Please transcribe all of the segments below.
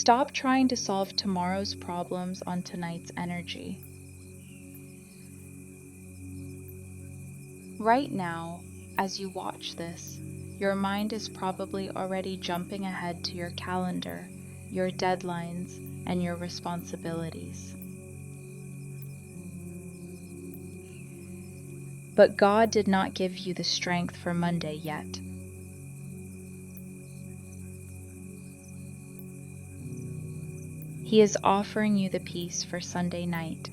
Stop trying to solve tomorrow's problems on tonight's energy. Right now, as you watch this, your mind is probably already jumping ahead to your calendar, your deadlines, and your responsibilities. But God did not give you the strength for Monday yet. He is offering you the peace for Sunday night.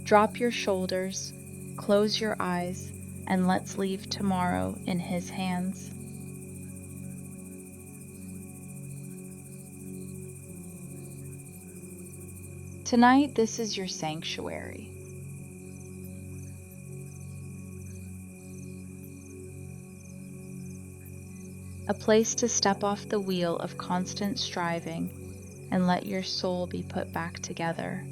Drop your shoulders, close your eyes, and let's leave tomorrow in His hands. Tonight, this is your sanctuary. A place to step off the wheel of constant striving and let your soul be put back together.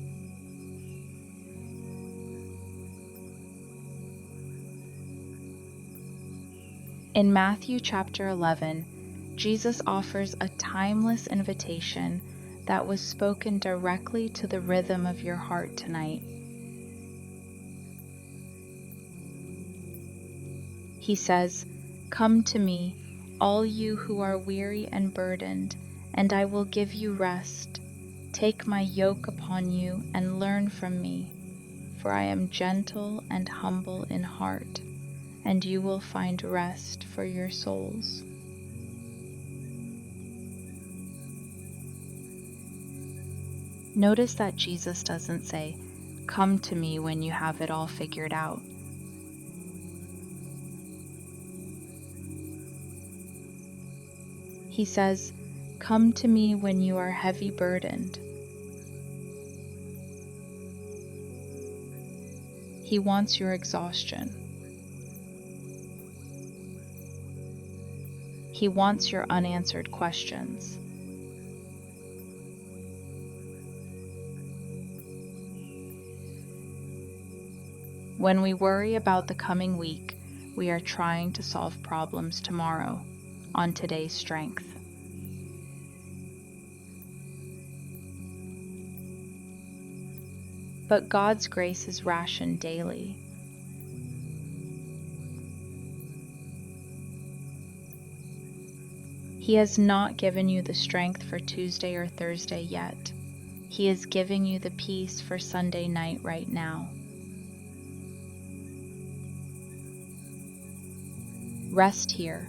In Matthew chapter 11, Jesus offers a timeless invitation that was spoken directly to the rhythm of your heart tonight. He says, "Come to me, all you who are weary and burdened, and I will give you rest. Take my yoke upon you and learn from me, for I am gentle and humble in heart, and you will find rest for your souls." Notice that Jesus doesn't say, "Come to me when you have it all figured out." He says, "Come to me when you are heavy burdened." He wants your exhaustion. He wants your unanswered questions. When we worry about the coming week, we are trying to solve problems tomorrow, on today's strength. But God's grace is rationed daily. He has not given you the strength for Tuesday or Thursday yet. He is giving you the peace for Sunday night right now. Rest here.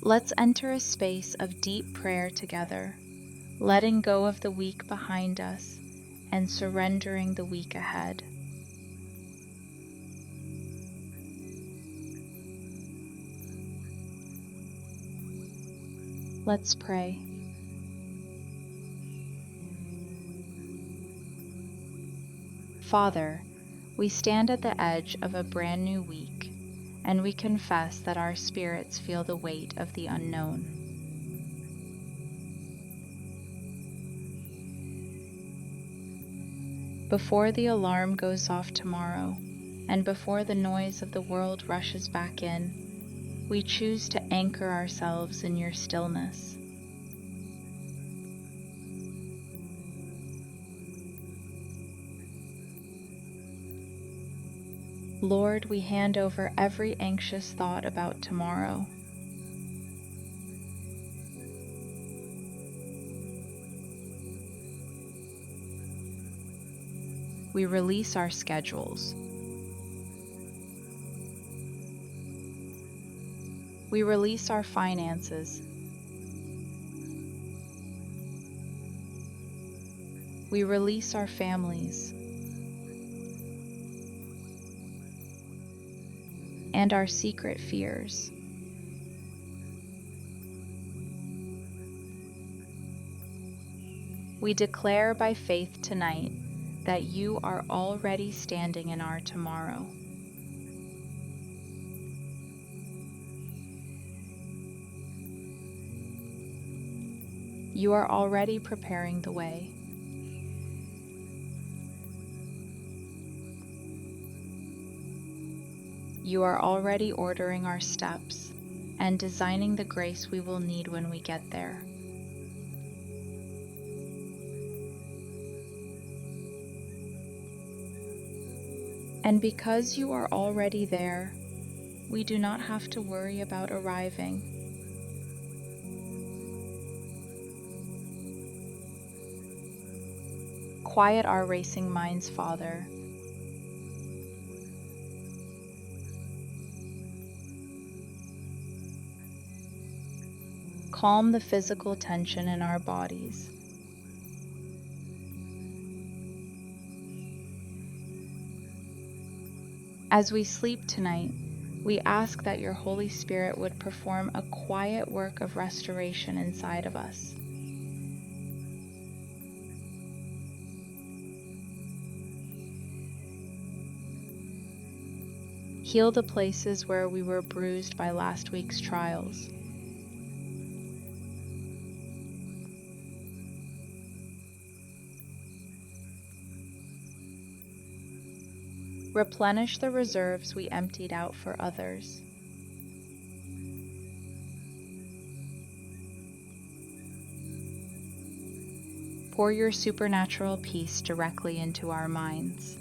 Let's enter a space of deep prayer together, letting go of the week behind us and surrendering the week ahead. Let's pray. Father, we stand at the edge of a brand new week, and we confess that our spirits feel the weight of the unknown. Before the alarm goes off tomorrow, and before the noise of the world rushes back in, we choose to anchor ourselves in your stillness. Lord, we hand over every anxious thought about tomorrow. We release our schedules. We release our finances. We release our families and our secret fears. We declare by faith tonight that you are already standing in our tomorrow. You are already preparing the way. You are already ordering our steps and designing the grace we will need when we get there. And because you are already there, we do not have to worry about arriving. Quiet our racing minds, Father. Calm the physical tension in our bodies. As we sleep tonight, we ask that your Holy Spirit would perform a quiet work of restoration inside of us. Heal the places where we were bruised by last week's trials. Replenish the reserves we emptied out for others. Pour your supernatural peace directly into our minds.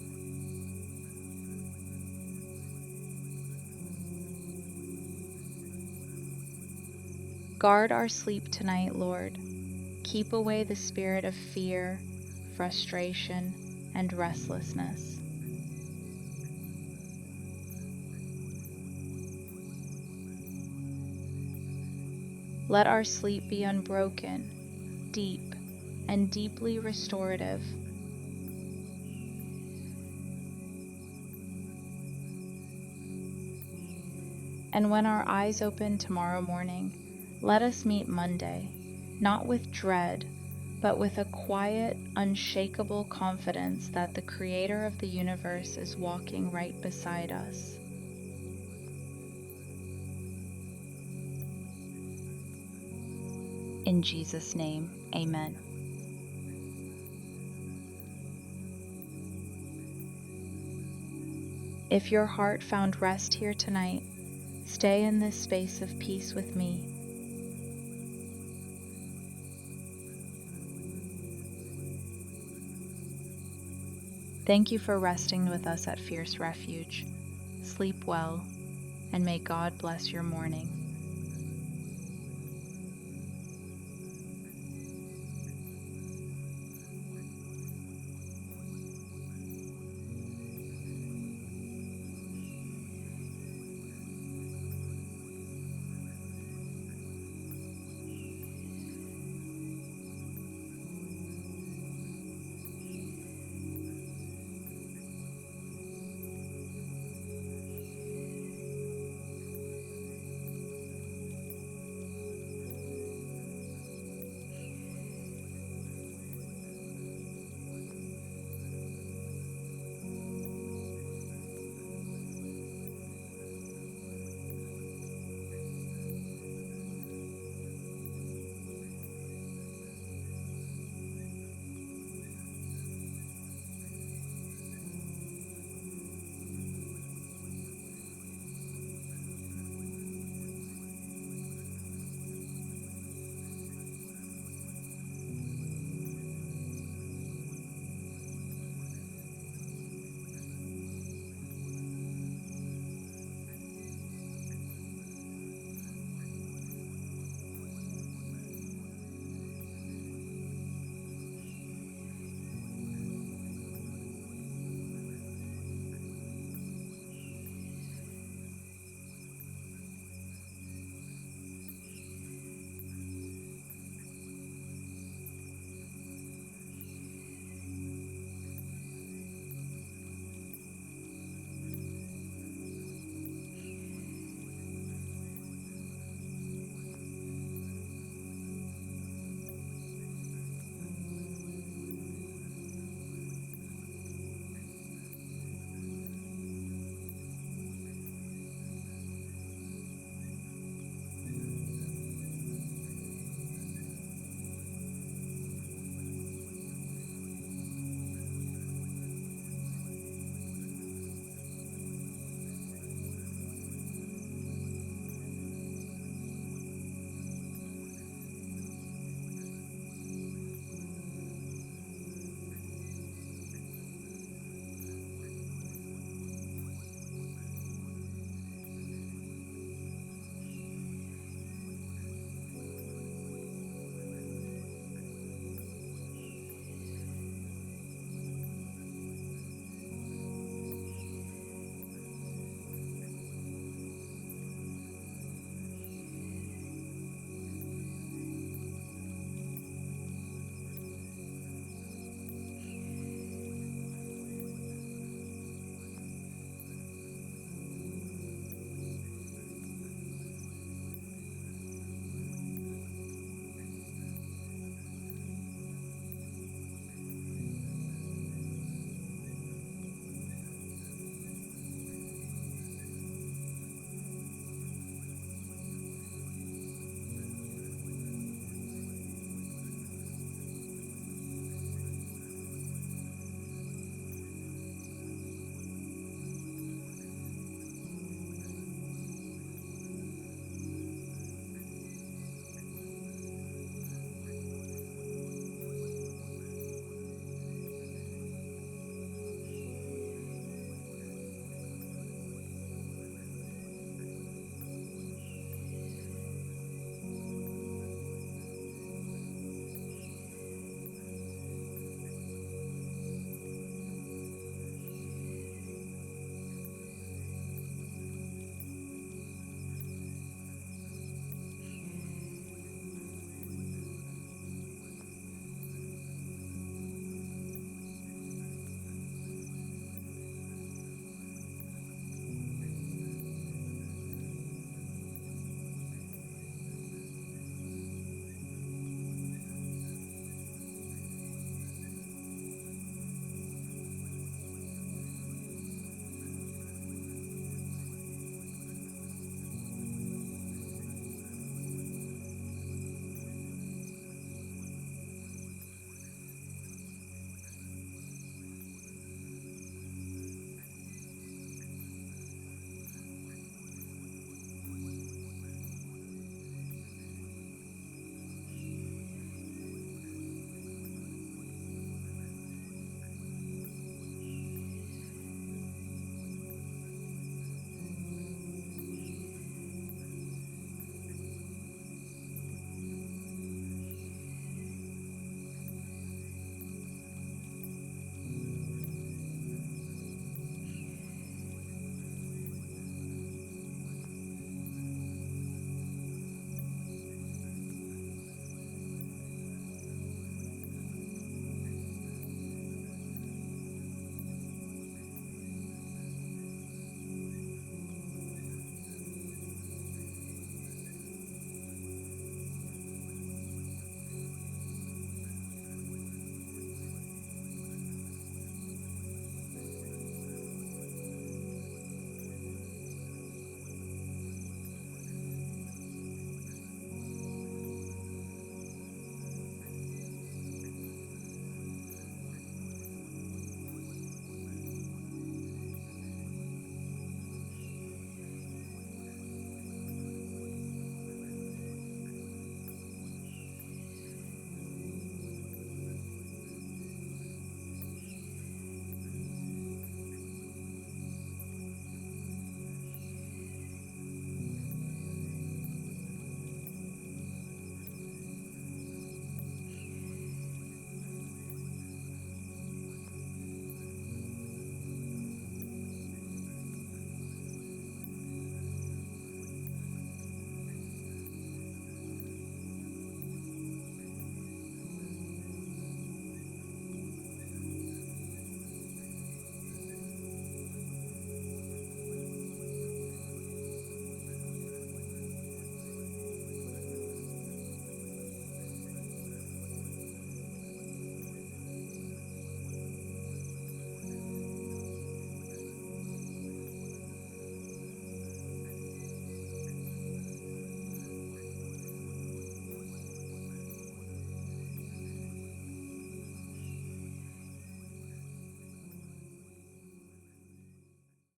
Guard our sleep tonight, Lord. Keep away the spirit of fear, frustration, and restlessness. Let our sleep be unbroken, deep, and deeply restorative. And when our eyes open tomorrow morning, let us meet Monday, not with dread, but with a quiet, unshakable confidence that the Creator of the universe is walking right beside us. In Jesus' name, amen. If your heart found rest here tonight, stay in this space of peace with me. Thank you for resting with us at Fierce Refuge. Sleep well, and may God bless your morning.